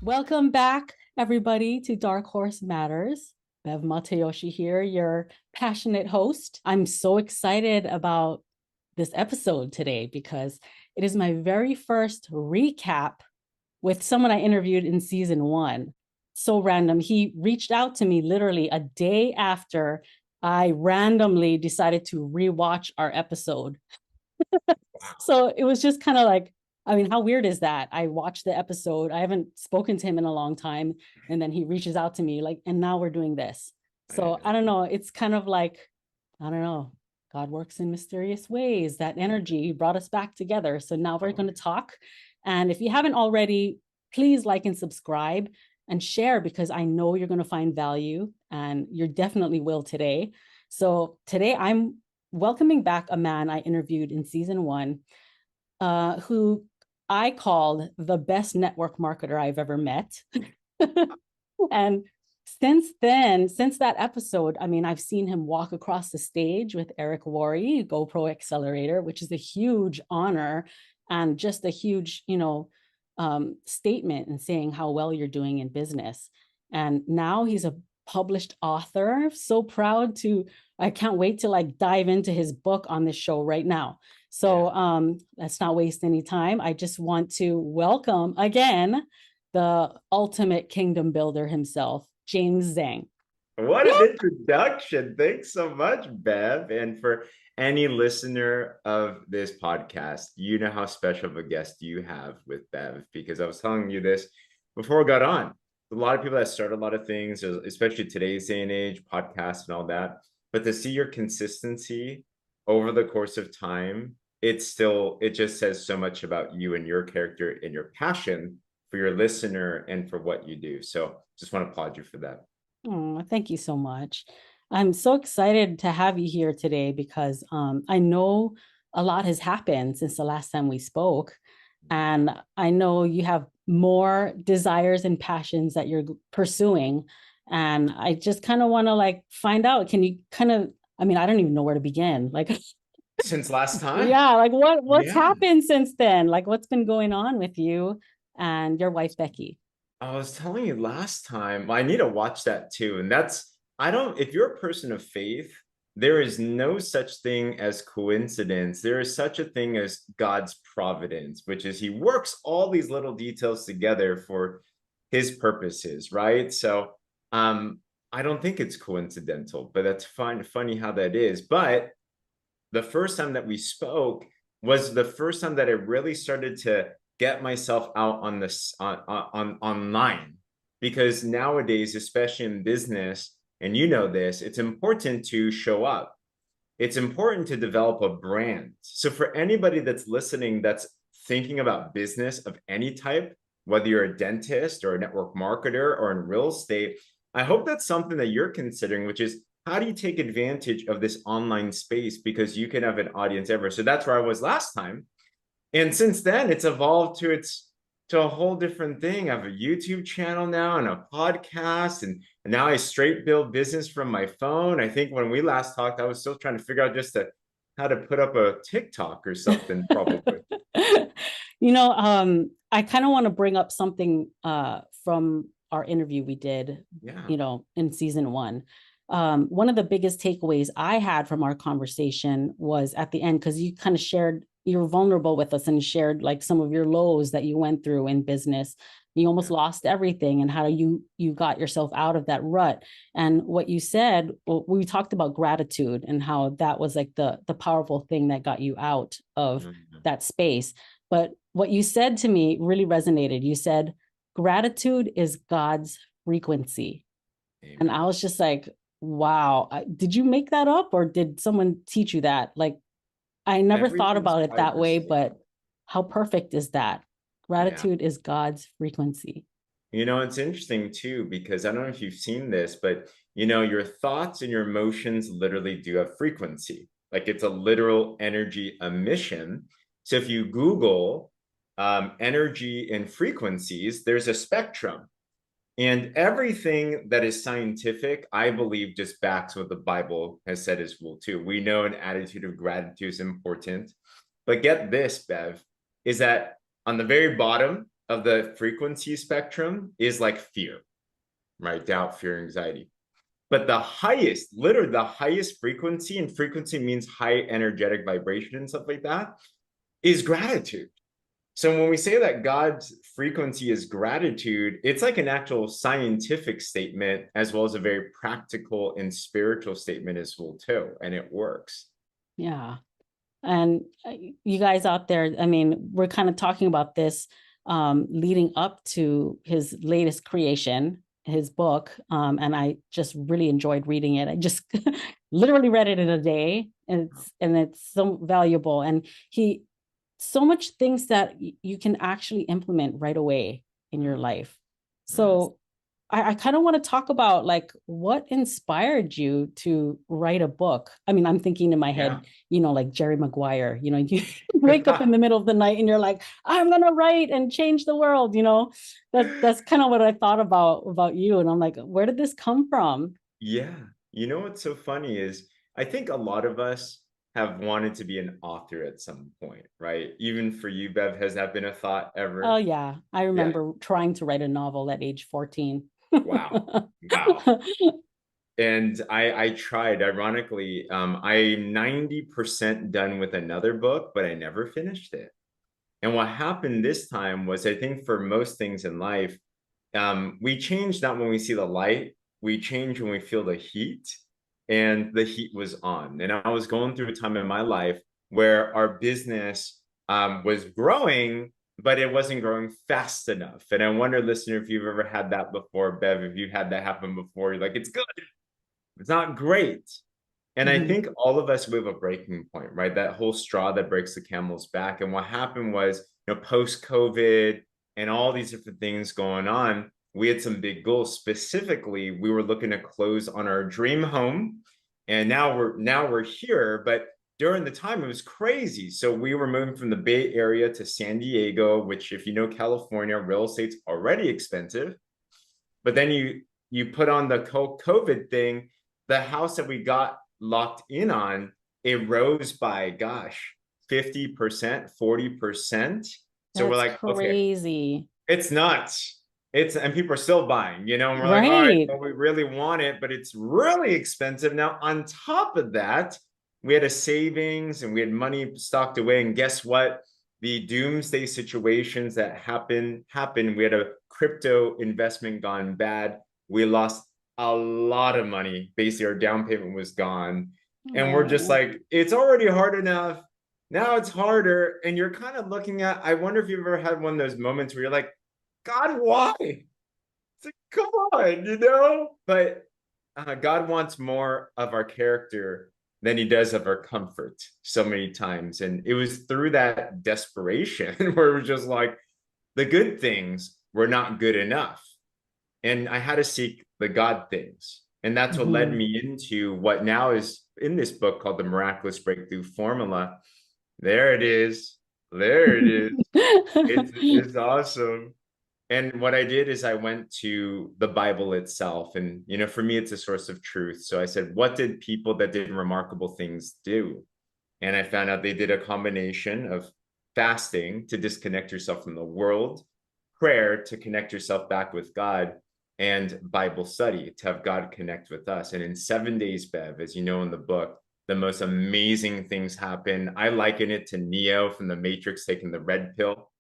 Welcome back, everybody, to Dark Horse Matters. Bev Matayoshi here, your passionate host. I'm so excited about this episode today because it is my very first recap with someone I interviewed in season 1. So random. He reached out to me literally a day after I randomly decided to rewatch our episode. So it was just kind of like, I mean, how weird is that? I watched the episode. I haven't spoken to him in a long time. And then he reaches out to me like, and now we're doing this. So I don't know. It's kind of like, I don't know. God works in mysterious ways. That energy brought us back together. So now we're going to talk. And if you haven't already, please like and subscribe and share because I know you're going to find value and you definitely will today. So today I'm welcoming back a man I interviewed in season 1, who I called the best network marketer I've ever met. And since then, since that episode, I mean, I've seen him walk across the stage with Eric Worre, GoPro Accelerator, which is a huge honor and just a huge, statement and saying how well you're doing in business. And now he's a published author. So proud to, I can't wait to like dive into his book on this show right now. So let's not waste any time. I just want to welcome again the ultimate kingdom builder himself, James Zheng. What an introduction. Thanks so much, Bev. And for any listener of this podcast, you know how special of a guest you have with Bev, because I was telling you this before I got on. A lot of people that start a lot of things, especially today's day and age, podcasts and all that. But to see your consistency over the course of time, it just says so much about you and your character and your passion for your listener and for what you do. So just want to applaud you for that. Oh, thank you so much. I'm so excited to have you here today because I know a lot has happened since the last time we spoke. And I know you have more desires and passions that you're pursuing. And I just kind of want to like find out, can you kind of, I mean, I don't even know where to begin. Like, Since last time? yeah, like what's Yeah. happened since then? Like what's been going on with you and your wife, Becky? I was telling you last time, I need to watch that too. And if you're a person of faith, there is no such thing as coincidence. There is such a thing as God's providence, which is he works all these little details together for his purposes, right? So I don't think it's coincidental, but that's funny how that is. But the first time that we spoke was the first time that I really started to get myself out on this on online, because nowadays, especially in business, and you know this, it's important to show up. It's important to develop a brand. So for anybody that's listening, that's thinking about business of any type, whether you're a dentist or a network marketer or in real estate, I hope that's something that you're considering, which is how do you take advantage of this online space because you can have an audience ever. So that's where I was last time. And since then, it's evolved to a whole different thing. I have a YouTube channel now and a podcast, and now I straight build business from my phone. I think when we last talked, I was still trying to figure out how to put up a TikTok or something, probably. I kind of want to bring up something from our interview we did, Yeah. in season 1. One of the biggest takeaways I had from our conversation was at the end, because you kind of shared, you were vulnerable with us and shared like some of your lows that you went through in business. You almost lost everything and how you got yourself out of that rut. And what you said, well, we talked about gratitude and how that was like the powerful thing that got you out of that space. But what you said to me really resonated. You said, gratitude is God's frequency. Amen. And I was just like, wow, did you make that up or did someone teach you that? Like, I never thought Everything's about it that way, vibrational. but how perfect is that? Yeah. Gratitude is God's frequency. It's interesting too, because I don't know if you've seen this, but your thoughts and your emotions literally do have frequency. Like it's a literal energy emission. So if you Google energy and frequencies, there's a spectrum. And everything that is scientific, I believe, just backs what the Bible has said as well, too. We know an attitude of gratitude is important. But get this, Bev, is that on the very bottom, of the frequency spectrum is like fear, right? Doubt, fear, anxiety. But the highest, literally the highest frequency, and frequency means high energetic vibration and stuff like that, is gratitude. So when we say that God's frequency is gratitude, it's like an actual scientific statement as well as a very practical and spiritual statement as well too, and it works. Yeah. And you guys out there, I mean, we're kind of talking about this leading up to his latest creation, his book. And I just really enjoyed reading it. I just literally read it in a day, and it's so valuable. And he so much things that you can actually implement right away in your life. So I kind of want to talk about like what inspired you to write a book. I mean, I'm thinking in my head, like Jerry Maguire, you wake up in the middle of the night and you're like, I'm gonna write and change the world, that's kind of what I thought about you. And I'm like, where did this come from? Yeah. You know what's so funny is I think a lot of us have wanted to be an author at some point, right? Even for you, Bev, has that been a thought Oh ever? yeah, I Yeah. remember trying to write a novel at age 14. Wow. Wow. And I tried, ironically, I'm 90% done with another book, but I never finished it. And what happened this time was, I think for most things in life, we change not when we see the light, we change when we feel the heat, and the heat was on. And I was going through a time in my life where our business was growing, but it wasn't growing fast enough. And I wonder, listener, if you've ever had that before, Bev, if you had that happen before, you're like, it's good, it's not great. And I think all of us, we have a breaking point, right? That whole straw that breaks the camel's back. And what happened was, post-COVID and all these different things going on, we had some big goals. Specifically, we were looking to close on our dream home. And now we're here. But during the time, it was crazy. So we were moving from the Bay Area to San Diego, which, if you know California, real estate's already expensive. But then you put on the COVID thing, the house that we got locked in on, it rose by, gosh, 50%, 40%. So we're That's like, okay, crazy. it's nuts. And people are still buying, and we're like, all right, Right. well, we really want it, but it's really expensive. Now, on top of that, we had a savings and we had money stocked away. And guess what? The doomsday situations that happened. We had a crypto investment gone bad. We lost a lot of money. Basically, our down payment was gone. And we're just Oh, like, it's already hard enough. Now it's harder. And you're kind of looking at, I wonder if you've ever had one of those moments where you're like, God, why? It's like, come on. But God wants more of our character than he does of our comfort so many times. And it was through that desperation where it was just like, the good things were not good enough. And I had to seek the God things. And that's what led me into what now is in this book called The Miraculous Breakthrough Formula. There it is. There it is. It's awesome. And what I did is I went to the Bible itself. And, for me, it's a source of truth. So I said, what did people that did remarkable things do? And I found out they did a combination of fasting to disconnect yourself from the world, prayer to connect yourself back with God, and Bible study to have God connect with us. And in 7 days, Bev, as you know in the book, the most amazing things happen. I liken it to Neo from the Matrix taking the red pill.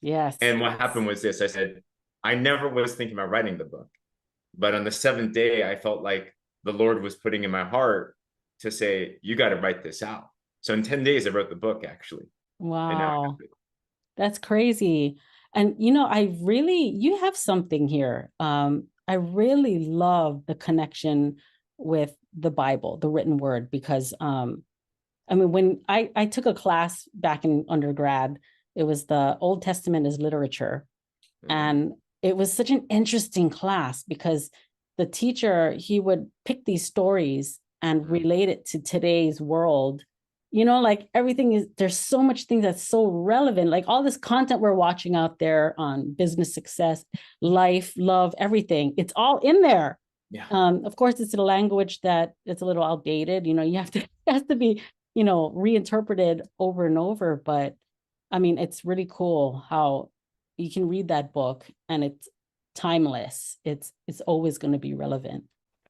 Yes. And what happened was this. I said, I never was thinking about writing the book. But on the seventh day, I felt like the Lord was putting in my heart to say, you got to write this out. So in 10 days, I wrote the book, actually. And now I have Wow. it. That's crazy. And you have something here. I really love the connection with the Bible, the written word, because I mean, when I took a class back in undergrad, it was the Old Testament as literature. And it was such an interesting class because the teacher, he would pick these stories and relate it to today's world. Like everything is, there's so much things that's so relevant. Like all this content we're watching out there on business success, life, love, everything, it's all in there. Yeah. Of course, it's a language that it's a little outdated. You have to, it has to be, reinterpreted over and over. But I mean, it's really cool how you can read that book and it's timeless. It's always going to be relevant.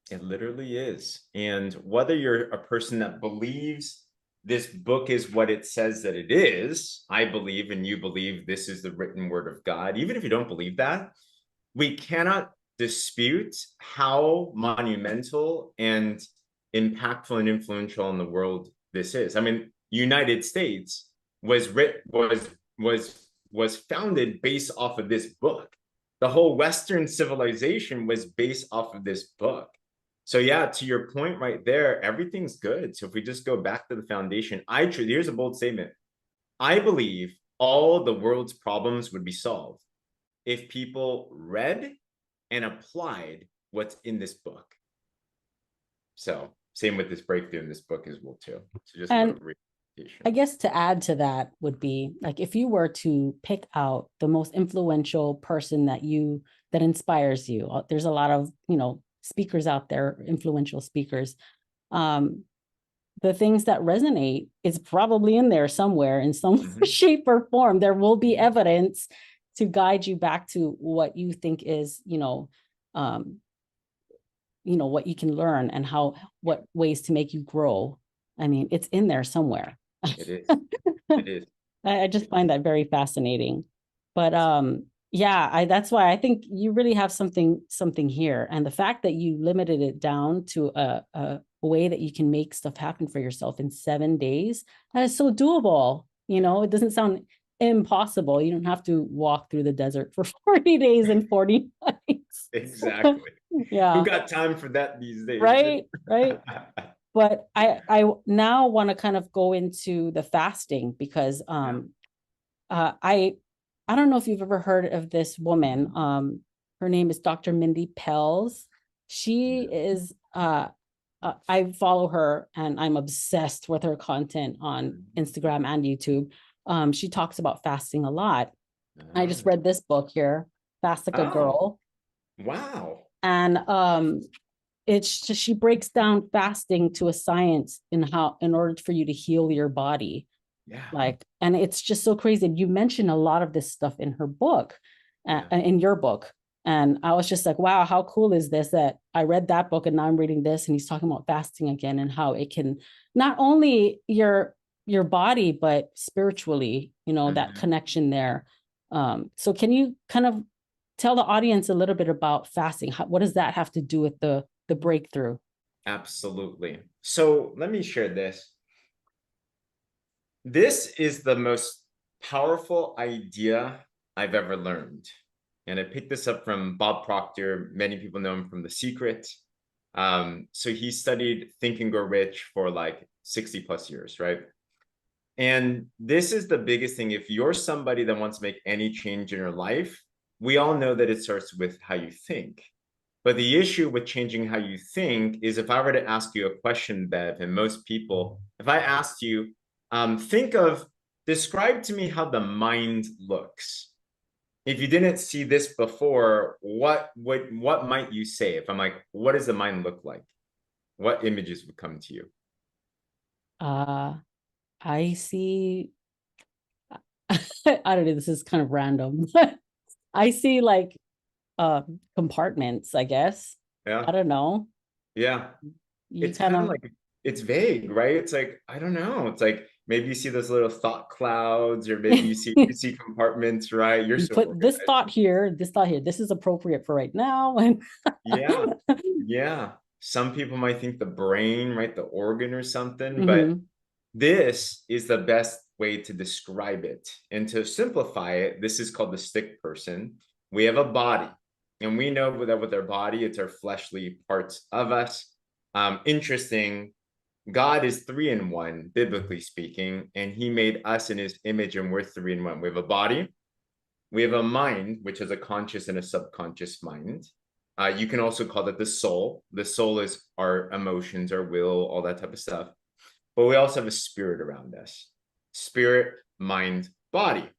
It literally is. And whether you're a person that believes this book is what it says that it is, I believe, and you believe this is the written word of God, even if you don't believe that, we cannot dispute how monumental and impactful and influential in the world this is. I mean, United States was founded based off of this book. The whole Western civilization was based off of this book. So yeah, to your point right there, everything's good. So if we just go back to the foundation, here's a bold statement. I believe all the world's problems would be solved if people read and applied what's in this book. So same with this breakthrough in this book as well too. So just And a I guess to add to that would be like if you were to pick out the most influential person that inspires you. There's a lot of, speakers out there, influential speakers. The things that resonate is probably in there somewhere in some shape or form. There will be evidence to guide you back to what you think is, what you can learn and what ways to make you grow. I mean, it's in there somewhere. It is. It is. I just find that very fascinating. But yeah, that's why I think you really have something here. And the fact that you limited it down to a way that you can make stuff happen for yourself in 7 days, that is so doable. It doesn't sound impossible. You don't have to walk through the desert for 40 days and 40 nights. Exactly. Yeah. Who got time for that these days? Right. But I now want to kind of go into the fasting because I don't know if you've ever heard of this woman. Her name is Dr. Mindy Pelz. She is I follow her and I'm obsessed with her content on Instagram and YouTube. She talks about fasting a lot. I just read this book here, Fast Like a Girl. Wow. And it's just, she breaks down fasting to a science in order for you to heal your body. Yeah. And it's just so crazy. You mentioned a lot of this stuff in her book, in your book. And I was just like, wow, how cool is this that I read that book and now I'm reading this and he's talking about fasting again and how it can not only your body, but spiritually, that connection there. So can you kind of tell the audience a little bit about fasting? What does that have to do with the breakthrough? Absolutely. So let me share this. This is the most powerful idea I've ever learned. And I picked this up from Bob Proctor. Many people know him from The Secret. So he studied Think and Grow Rich for like 60 plus years, right? And this is the biggest thing. If you're somebody that wants to make any change in your life, we all know that it starts with how you think. But the issue with changing how you think is if I were to ask you a question, Bev, and most people, if I asked you, describe to me how the mind looks. If you didn't see this before, what might you say? If I'm like, what does the mind look like? What images would come to you? I see, I don't know, this is kind of random, but I see like compartments, I guess. Yeah. I don't know. Yeah. You It's kind kind of of like, it's vague, right? It's like, I don't know. It's like maybe you see those little thought clouds, or maybe you see compartments, right? You're you so put this organized. thought here, this thought here. This is appropriate for right now. And Yeah. Yeah. Some people might think the brain, right? The organ or something, but Mhm. this is the best way to describe it. And to simplify it, this is called the stick person. We have a body, and we know that with our body, it's our fleshly parts of us. Interesting. God is 3 in 1, biblically speaking, and he made us in his image, and we're 3 in 1. We have a body, we have a mind, which is a conscious and a subconscious mind. You can also call it the soul. The soul is our emotions, our will, all that type of stuff. But we also have a spirit around us. Spirit, mind, body.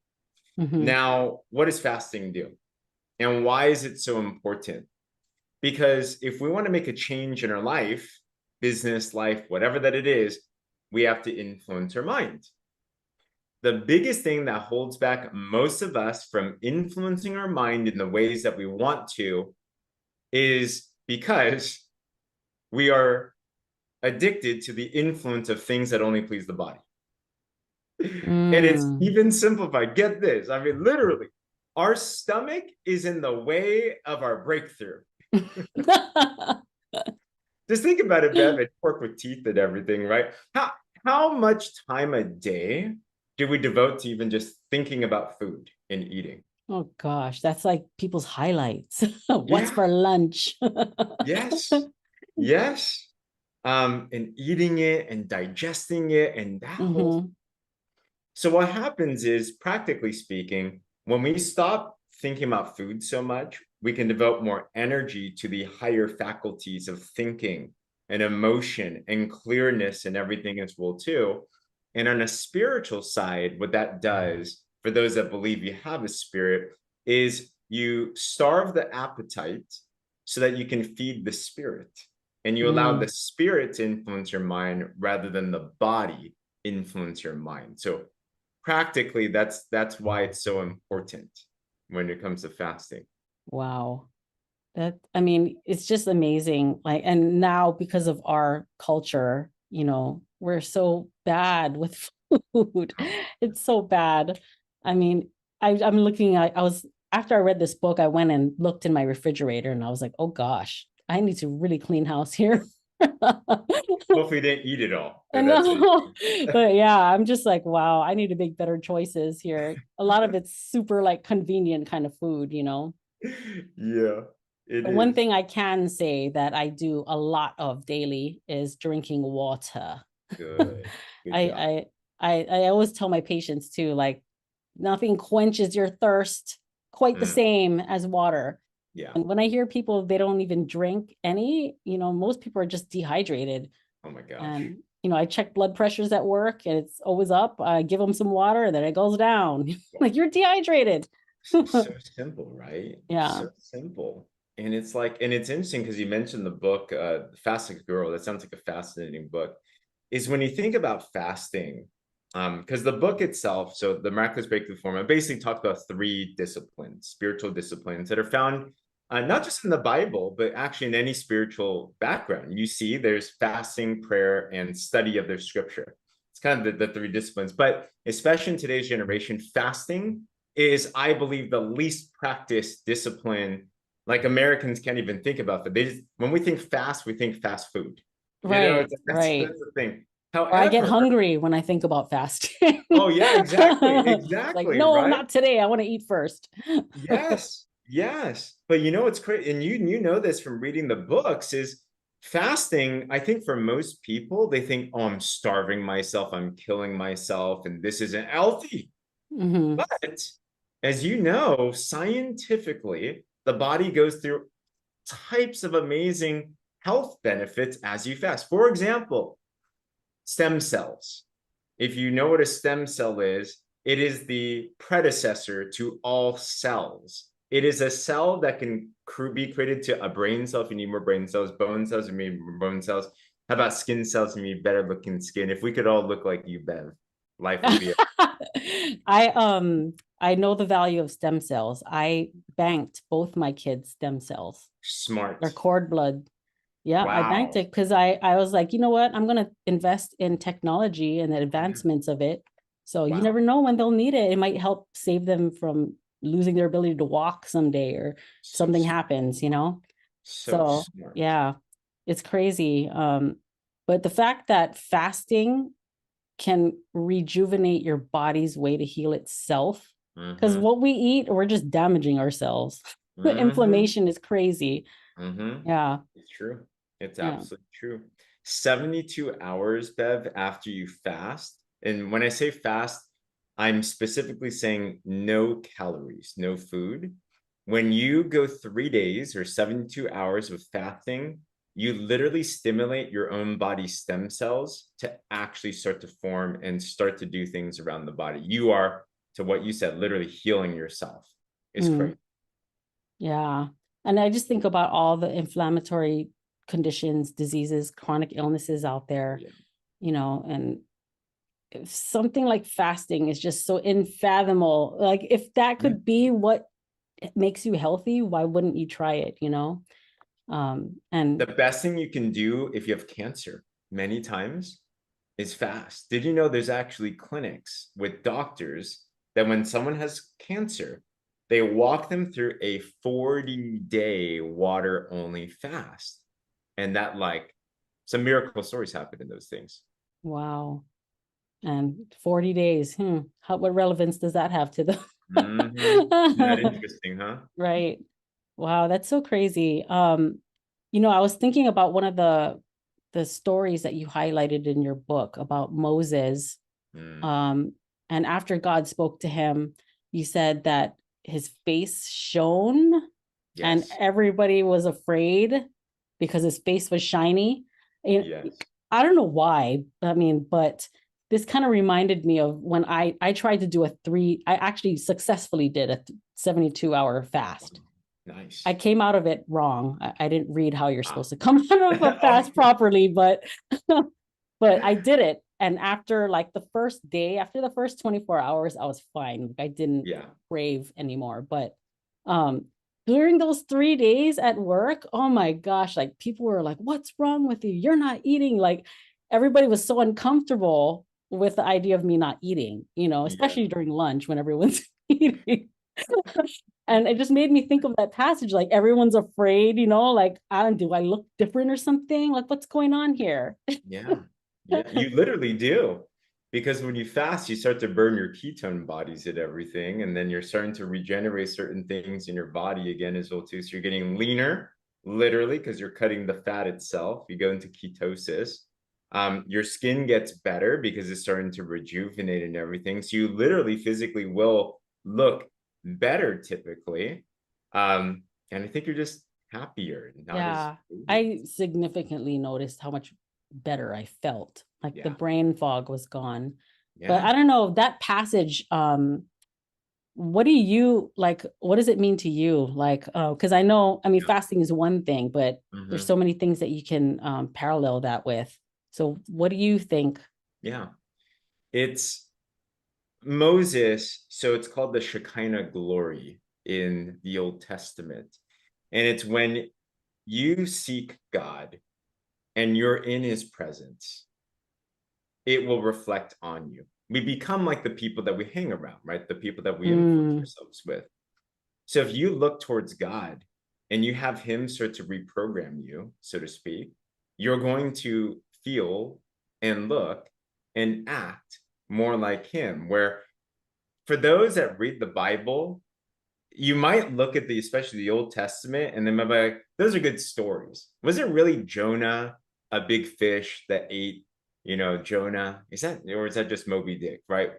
Now, what does fasting do? And why is it so important? Because if we want to make a change in our life, business life, whatever that it is, we have to influence our mind. the biggest thing that holds back most of us from influencing our mind in the ways that we want to is because we are addicted to the influence of things that only please the body. And it's Mm. even simplified. Get this. I mean, literally, our stomach is in the way of our breakthrough. Just think about it, Bev, and pork with teeth and everything, right? How much time a day do we devote to even just thinking about food and eating? Oh gosh, that's like people's highlights. What's Yeah, for lunch? yes, yes. And eating it and digesting it and that whole. Mm-hmm. So what happens is, practically speaking, when we stop thinking about food so much, we can devote more energy to the higher faculties of thinking and emotion and clearness and everything as well too. And on a spiritual side, what that does for those that believe you have a spirit is you starve the appetite so that you can feed the spirit. And you allow the Mm. spirit to influence your mind rather than the body influence your mind. So practically that's why it's so important when it comes to fasting. Wow. That, I mean, it's just amazing. Like, and now because of our culture, we're so bad with food. Oh, It's so bad. I mean, I'm looking at, after I read this book, I went and looked in my refrigerator and I was like, oh gosh, I need to really clean house here. hopefully they didn't eat it all. I That's it. know. But yeah, I'm just like, wow, I need to make better choices here. A lot of it's super like convenient kind of food. Yeah, it The one is. thing I can say that I do a lot of daily is drinking water. Good. Good job. I I always tell my patients too, like nothing quenches your thirst quite the Mm, same as water. yeah. And when I hear people they don't even drink any, most people are just dehydrated. Oh my gosh. And I check blood pressures at work and it's always up. I give them some water and then it goes down. Like you're dehydrated. So simple, right? Yeah. So simple. And it's like, and it's interesting because you mentioned the book, Fasting Girl. That sounds like a fascinating book. Is when you think about fasting, because the book itself, so the Miraculous Breakthrough Formula, basically talks about three disciplines, spiritual disciplines that are found not just in the Bible, but actually in any spiritual background. You see, there's fasting, prayer, and study of their scripture. It's kind of the three disciplines. But especially in today's generation, fasting is, I believe, the least practiced discipline. Like Americans can't even think about that. When we think fast, we think fast food. Right. That's Right. the thing. Or I get However, hungry when I think about fasting. oh yeah, exactly, Like, exactly, no, right? not today. I want to eat first. Yes, yes. But you know what's crazy, and you know this from reading the books, is fasting. I think for most people, they think, oh, I'm starving myself, I'm killing myself, and this isn't healthy. Hmm. But as you know, scientifically, the body goes through types of amazing health benefits as you fast. For example, stem cells. If you know what a stem cell is, it is the predecessor to all cells. It is a cell that can be created to a brain cell if you need more brain cells, bone cells if you need more bone cells. How about skin cells if you need better looking skin? If we could all look like you, Bev, life would be I know the value of stem cells. I banked both my kids' stem cells. Their smart. cord blood. Yeah, I banked Wow. it because I was like, you know what? I'm gonna invest in technology and the Yeah. advancements of it. So you Wow. never know when they'll need it. It might help save them from losing their ability to walk someday or So something smart. happens. So So smart. yeah, it's crazy. But the fact that fasting can rejuvenate your body's way to heal itself, because Mm-hmm. what we eat, we're just damaging ourselves. The Mm-hmm. inflammation is crazy. Mm-hmm. Yeah, It's true. It's yeah. absolutely true. 72 hours, Bev, after you fast. And when I say fast, I'm specifically saying no calories, no food. When you go 3 days or 72 hours with fasting, you literally stimulate your own body stem cells to actually start to form and start to do things around the body. You are, to what you said, literally healing yourself. It's Mm. crazy. Yeah. And I just think about all the inflammatory conditions, diseases, chronic illnesses out Oh, there, yeah. and something like fasting is just so unfathomable. Like if that could be what makes you healthy, why wouldn't you try it, you know? And the best thing you can do if you have cancer many times is fast. Did you know there's actually clinics with doctors that when someone has cancer, they walk them through a 40-day water only fast. And that, like, some miracle stories happen in those things. wow. And 40 days, what relevance does that have to the Isn't that interesting, huh? right? Wow, that's so crazy. I was thinking about one of the stories that you highlighted in your book about Moses. And after God spoke to him, you said that his face shone and Yes. everybody was afraid because his face was shiny. And Yes. I don't know why. I mean, but this kind of reminded me of when I tried to do I actually successfully did a 72-hour fast. Nice. I came out of it wrong. I didn't read how you're supposed to come out of a fast properly, but I did it. And after like the first day, after the first 24 hours, I was fine. I didn't crave anymore. But during those 3 days at work, oh my gosh, like people were like, what's wrong with you? You're not eating. Like everybody was so uncomfortable with the idea of me not eating, especially during lunch when everyone's eating. And it just made me think of that passage, like everyone's afraid, like, do I look different or something? Like, what's going on here? Yeah. You literally do. Because when you fast, you start to burn your ketone bodies and everything. And then you're starting to regenerate certain things in your body again as well, too. So you're getting leaner, literally, because you're cutting the fat itself. You go into ketosis. Your skin gets better because it's starting to rejuvenate and everything. So you literally physically will look better typically. And I think you're just happier, not as I significantly noticed how much better I felt. Like the brain fog was gone. But I don't know, that passage, what do you like? What does it mean to you? Like, because I know, I mean, fasting is one thing, but there's so many things that you can parallel that with. So what do you think? Yeah, it's Moses. So it's called the Shekinah glory in the Old Testament. And it's when you seek God and you're in his presence, it will reflect on you. We become like the people that we hang around, right? The people that we influence ourselves with. So if you look towards God and you have him start to reprogram you, so to speak, you're going to feel and look and act more like him. Where for those that read the Bible, you might look at especially the Old Testament, and then might be like, those are good stories. Was it really Jonah, a big fish that ate, Jonah? Is that just Moby Dick, right?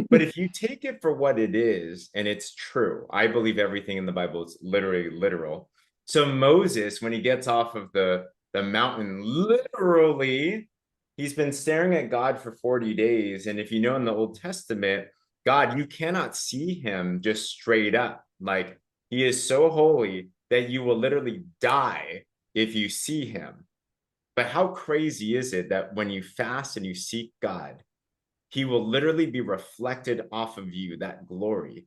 But if you take it for what it is, and it's true, I believe everything in the Bible is literally literal. So Moses, when he gets off of the mountain, literally, he's been staring at God for 40 days. And if you know in the Old Testament, God, you cannot see him just straight up. Like he is so holy that you will literally die if you see him. But how crazy is it that when you fast and you seek God, he will literally be reflected off of you, that glory.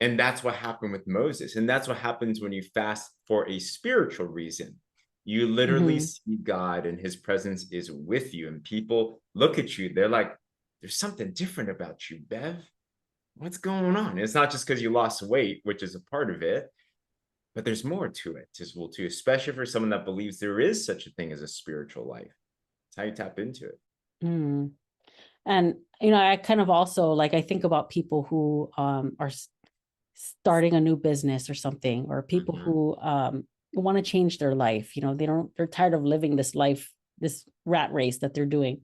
And that's what happened with Moses. And that's what happens when you fast for a spiritual reason. You literally see God and his presence is with you. And people look at you, they're like, there's something different about you, Bev. What's going on? It's not just because you lost weight, which is a part of it, but there's more to it as well, too, especially for someone that believes there is such a thing as a spiritual life. It's how you tap into it. And, I kind of also like, I think about people who are starting a new business or something, or people who want to change their life. They're tired of living this life, this rat race that they're doing.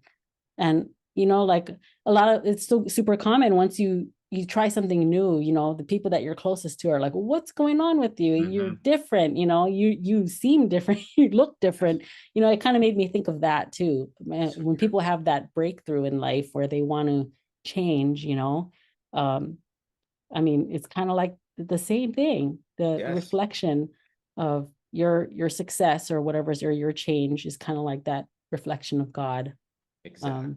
And, like it's so super common once you try something new, the people that you're closest to are like, what's going on with you? You're different, you seem different, you look different. It kind of made me think of that too. When people have that breakthrough in life where they want to change, I mean, it's kind of like the same thing. The reflection of your success or whatever's or your change is kind of like that reflection of God. Exactly.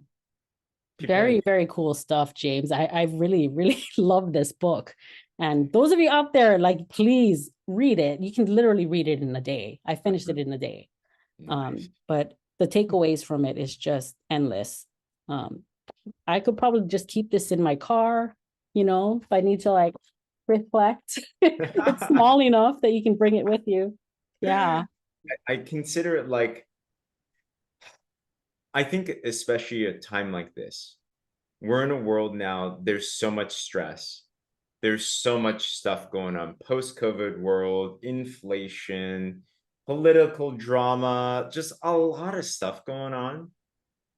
People Very, like, very cool stuff, James. I really, really love this book. And those of you out there, like, please read it. You can literally read it in a day. I finished it in a day. nice. But the takeaways from it is just endless. I could probably just keep this in my car, if I need to like reflect. It's small enough that you can bring it with you. Yeah. I consider it like, I think especially a time like this, we're in a world now, there's so much stress. There's so much stuff going on, post-COVID world, inflation, political drama, just a lot of stuff going on.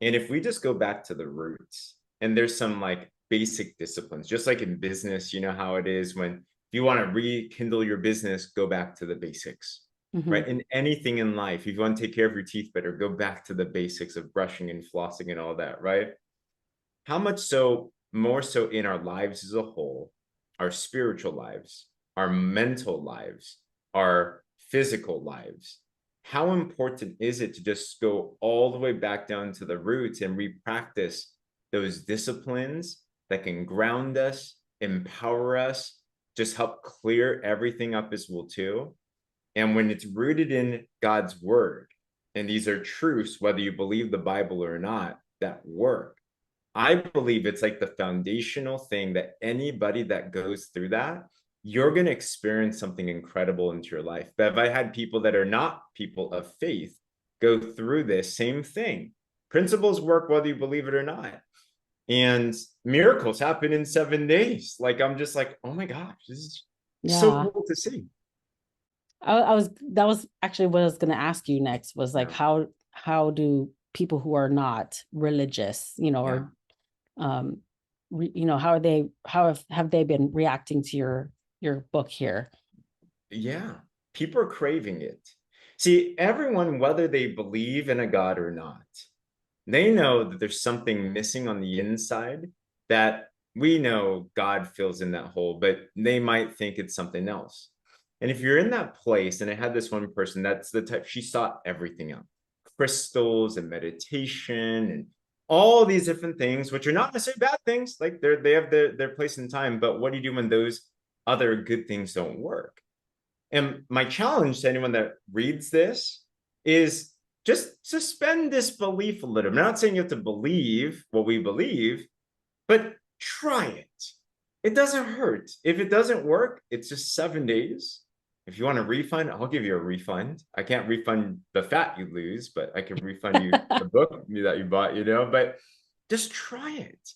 And if we just go back to the roots, and there's some like basic disciplines, just like in business, you know how it is when if you want to rekindle your business, go back to the basics, Mhm. right? In anything in life, if you want to take care of your teeth better, go back to the basics of brushing and flossing and all that, right? How much so, more so in our lives as a whole, our spiritual lives, our mental lives, our physical lives, how important is it to just go all the way back down to the roots and re-practice those disciplines that can ground us, empower us, just help clear everything up as well too. And when it's rooted in God's word, and these are truths, whether you believe the Bible or not, that work. I believe it's like the foundational thing that anybody that goes through that, you're going to experience something incredible into your life. But if I had people that are not people of faith go through this same thing, principles work whether you believe it or not. And miracles happen in 7 days. Like, I'm just like, oh my gosh, this is so Yeah. cool to see. I was that was actually what I was going to ask you next was like Yeah. how do people who are not religious, Yeah. or how are they have they been reacting to your book here? Yeah. People are craving it. See, everyone, whether they believe in a God or not, they know that there's something missing on the inside that we know God fills in that hole, but they might think it's something else. And if you're in that place, and I had this one person, that's the type, she sought everything out, crystals and meditation and all these different things, which are not necessarily bad things. Like they have their place in time, but what do you do when those other good things don't work? And my challenge to anyone that reads this is just suspend disbelief a little. I'm not saying you have to believe what we believe, but try it. It doesn't hurt. If it doesn't work, it's just 7 days. If you want a refund, I'll give you a refund. I can't refund the fat you lose, but I can refund you the book that you bought, but just try it.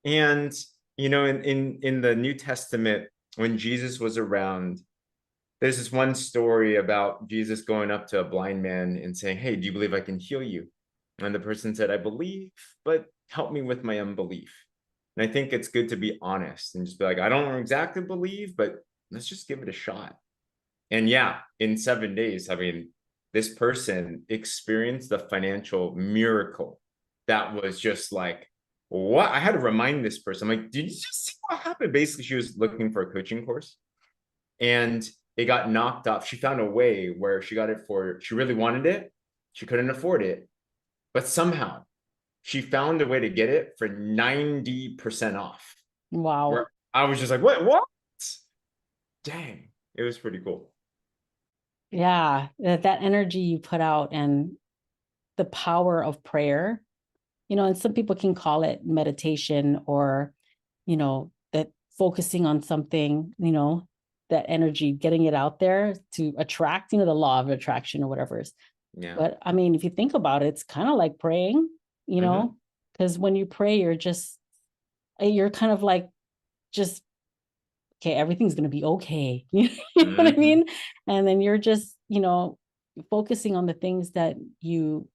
And in the New Testament, when Jesus was around, there's this one story about Jesus going up to a blind man and saying, "Hey, do you believe I can heal you?" And the person said, "I believe, but help me with my unbelief." And I think it's good to be honest and just be like, "I don't exactly believe, but let's just give it a shot." And yeah, in 7 days, I mean, this person experienced the financial miracle that was just like, what? I had to remind this person, I'm like, did you just see what happened? Basically, she was looking for a coaching course and it got knocked off. She found a way where she got it she really wanted it. She couldn't afford it, but somehow she found a way to get it for 90% off. Wow. Where I was just like, what? Dang. It was pretty cool. Yeah, that energy you put out and the power of prayer, and some people can call it meditation or, that focusing on something, that energy, getting it out there to attract, the law of attraction or whatever. Yeah. But I mean, if you think about it, it's kind of like praying, Mm-hmm. because when you pray, you're kind of like, just, okay, everything's going to be okay. You know what I Mm-hmm. mean? And then you're just, focusing on the things that you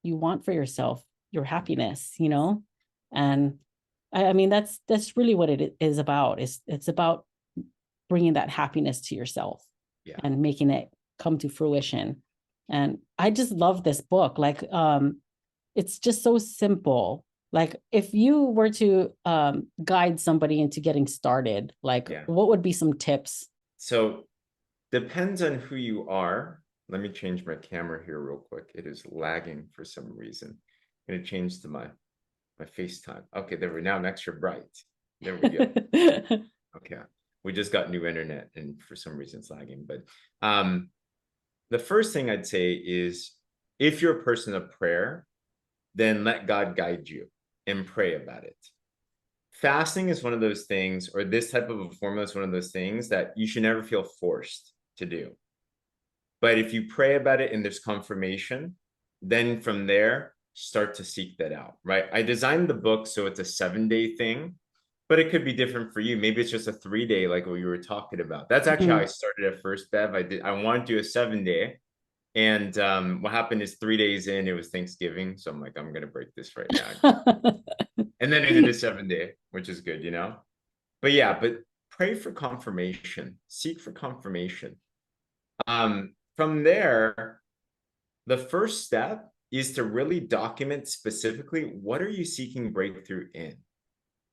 want for yourself, your happiness, and I mean, that's really what it is about. It's about bringing that happiness to yourself Yeah. and making it come to fruition. And I just love this book. Like, it's just so simple. Like, if you were to guide somebody into getting started, like, Yeah. what would be some tips? So depends on who you are. Let me change my camera here real quick. It is lagging for some reason. I'm going to change to my My FaceTime. Okay, there we now I'm extra bright. There we go. Okay. We just got new internet and for some reason it's lagging. But the first thing I'd say is if you're a person of prayer, then let God guide you and pray about it. Fasting is one of those things, or this type of a formula is one of those things that you should never feel forced to do. But if you pray about it and there's confirmation, then from there, start to seek that out, right? I designed the book so it's a 7-day thing, but it could be different for you. Maybe it's just a 3-day, like what you were talking about. That's actually how I started at first, Bev. I wanted to do a 7-day. And what happened is 3 days in, it was Thanksgiving. So I'm like, I'm going to break this right now. And then I did a 7-day, which is good, you know? But yeah, but pray for confirmation, seek for confirmation. From there, the first step is to really document specifically what are you seeking breakthrough in,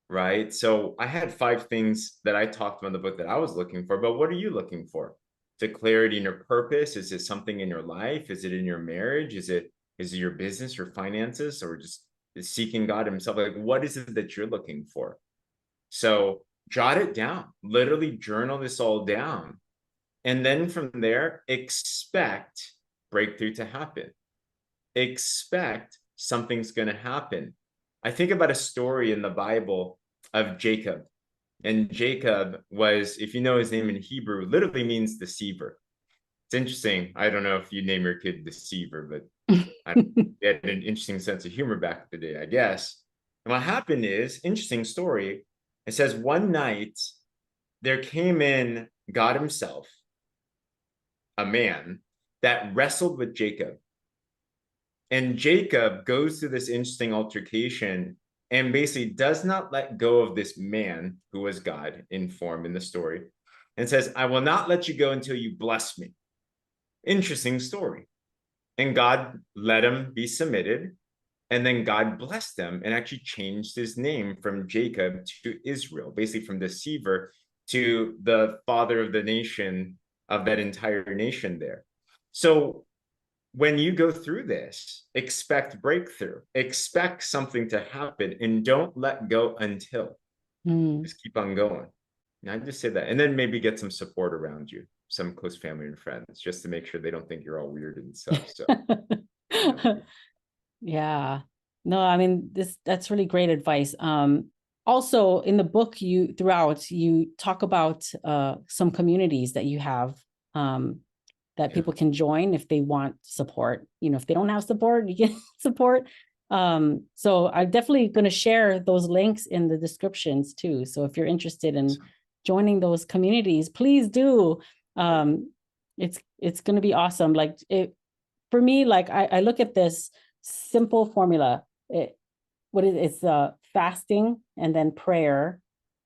right? So I had 5 things that I talked about in the book that I was looking for, but what are you looking for? To clarity in your purpose? Is it something in your life? Is it in your marriage? Is it your business or finances, or just seeking God himself? Like, what is it that you're looking for? So jot it down, literally journal this all down. And then from there, expect breakthrough to happen. Expect something's going to happen. I think about a story in the Bible of Jacob. And Jacob was, if you know his name in Hebrew, literally means deceiver. It's interesting. I don't know if you name your kid Deceiver, but I had an interesting sense of humor back in the day, I guess. And what happened is, interesting story. It says one night there came in God himself, a man that wrestled with Jacob. And Jacob goes through this interesting altercation and basically does not let go of this man who was God in form in the story, and says, I will not let you go until you bless me. Interesting story. And God let him be submitted. And then God blessed them and actually changed his name from Jacob to Israel, basically from deceiver to the father of the nation, of that entire nation there. So when you go through this, expect breakthrough, expect something to happen, and don't let go until. Just keep on going. And I just say that. And then maybe get some support around you, some close family and friends, just to make sure they don't think you're all weird and stuff. So yeah. No, I mean, that's really great advice. Also in the book, you talk about some communities that you have that people can join if they want support. You know, if they don't have support, you get support. So I'm definitely going to share those links in the descriptions too. So if you're interested in joining those communities, please do. It's going to be awesome. Like for me, like I look at this simple formula. It's fasting, and then prayer,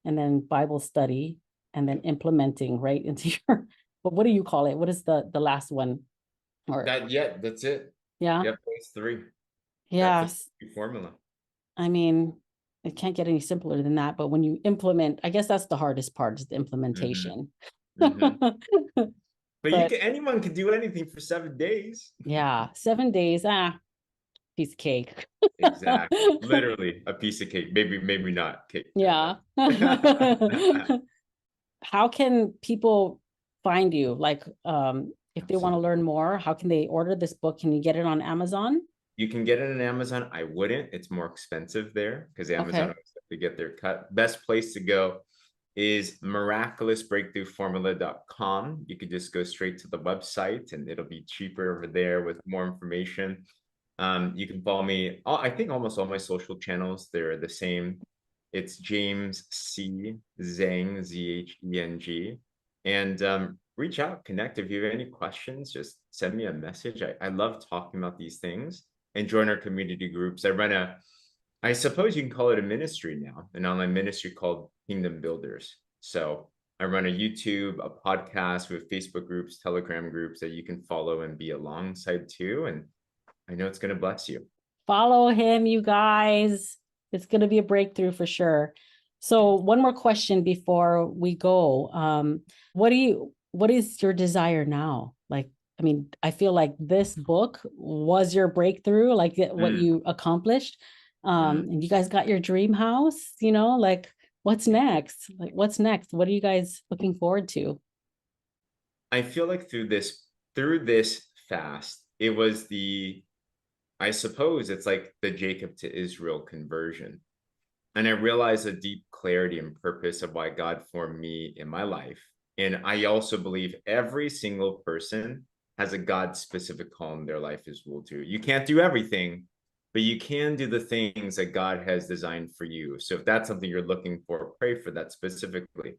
and then Bible study, and then implementing right into your, but what do you call it? What is the last one? Or that's it. Yeah. Yep, those 3. Yeah. That's the formula. I mean, it can't get any simpler than that. But when you implement, I guess that's the hardest part, is the implementation. But anyone can do anything for 7 days. Yeah, 7 days. Piece of cake. Exactly. Literally a piece of cake. Maybe not cake. Yeah. How can people find you? Like, if they want to learn more, how can they order this book? Can you get it on Amazon? You can get it on Amazon. I wouldn't. It's more expensive there because Amazon always have to get their cut. Best place to go is miraculousbreakthroughformula.com. You could just go straight to the website and it'll be cheaper over there with more information. You can follow me. I think almost all my social channels, they're the same. It's James C. Zheng, Zheng. And reach out, connect. If you have any questions, just send me a message. I love talking about these things, and join our community groups. I suppose you can call it a ministry now, an online ministry called Kingdom Builders. So I run a YouTube, a podcast, with Facebook groups, Telegram groups that you can follow and be alongside too. And I know it's going to bless you. Follow him, you guys. It's going to be a breakthrough for sure. So one more question before we go. What is your desire now? Like, I mean, I feel like this book was your breakthrough, like what you accomplished. And you guys got your dream house, like what's next? Like what's next? What are you guys looking forward to? I feel like through this fast, it was I suppose it's like the Jacob to Israel conversion. And I realized a deep clarity and purpose of why God formed me in my life. And I also believe every single person has a God specific call in their life as well too. You can't do everything, but you can do the things that God has designed for you. So if that's something you're looking for, pray for that specifically.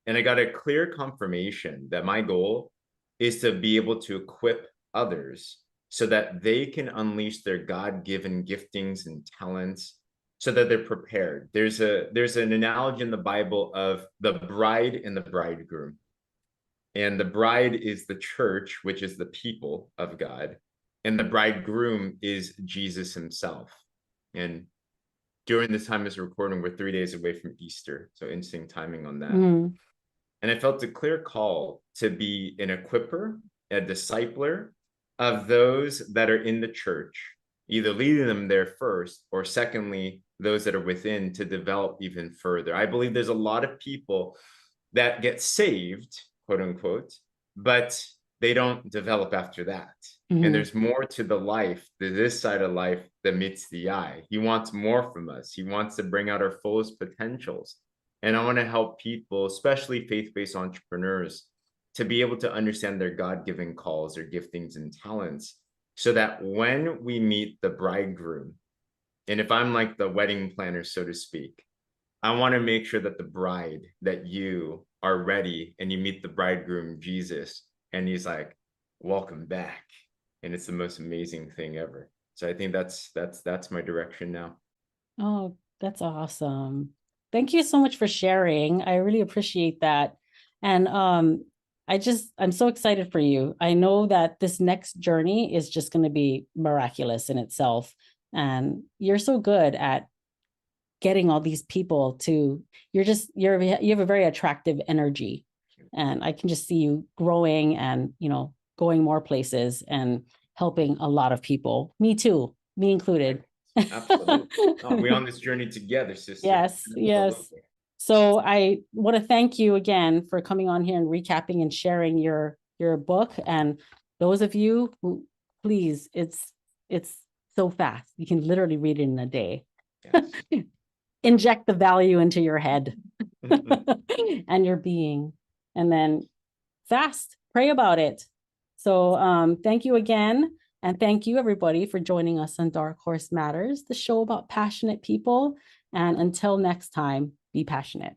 And I got a clear confirmation that my goal is to be able to equip others so that they can unleash their God-given giftings and talents so that they're prepared. There's an analogy in the Bible of the bride and the bridegroom. And the bride is the church, which is the people of God. And the bridegroom is Jesus himself. And during this time as recording, we're 3 days away from Easter. So interesting timing on that. Mm. And I felt a clear call to be an equiper, a discipler of those that are in the church, either leading them there first, or secondly, those that are within to develop even further. I believe there's a lot of people that get saved, quote unquote, but they don't develop after that. And there's more to the life, to this side of life that meets the eye. He wants more from us. He wants to bring out our fullest potentials. And I want to help people, especially faith-based entrepreneurs, to be able to understand their God-given calls, their giftings and talents, so that when we meet the bridegroom, and if I'm like the wedding planner, so to speak, I want to make sure that the bride, that you are ready and you meet the bridegroom, Jesus, and he's like, welcome back. And it's the most amazing thing ever. So I think that's my direction now. Oh, that's awesome. Thank you so much for sharing. I really appreciate that. And I'm so excited for you. I know that this next journey is just going to be miraculous in itself. And you're so good at getting all these people to, you have a very attractive energy. And I can just see you growing and, going more places and helping a lot of people. Me too, me included. Absolutely. Oh, we're on this journey together, sister. Yes, yes. So I want to thank you again for coming on here and recapping and sharing your book. And those of you who, please, it's so fast. You can literally read it in a day. Yes. Inject the value into your head and your being, and then fast, pray about it. So thank you again. And thank you, everybody, for joining us on Dark Horse Matters, the show about passionate people. And until next time, be passionate.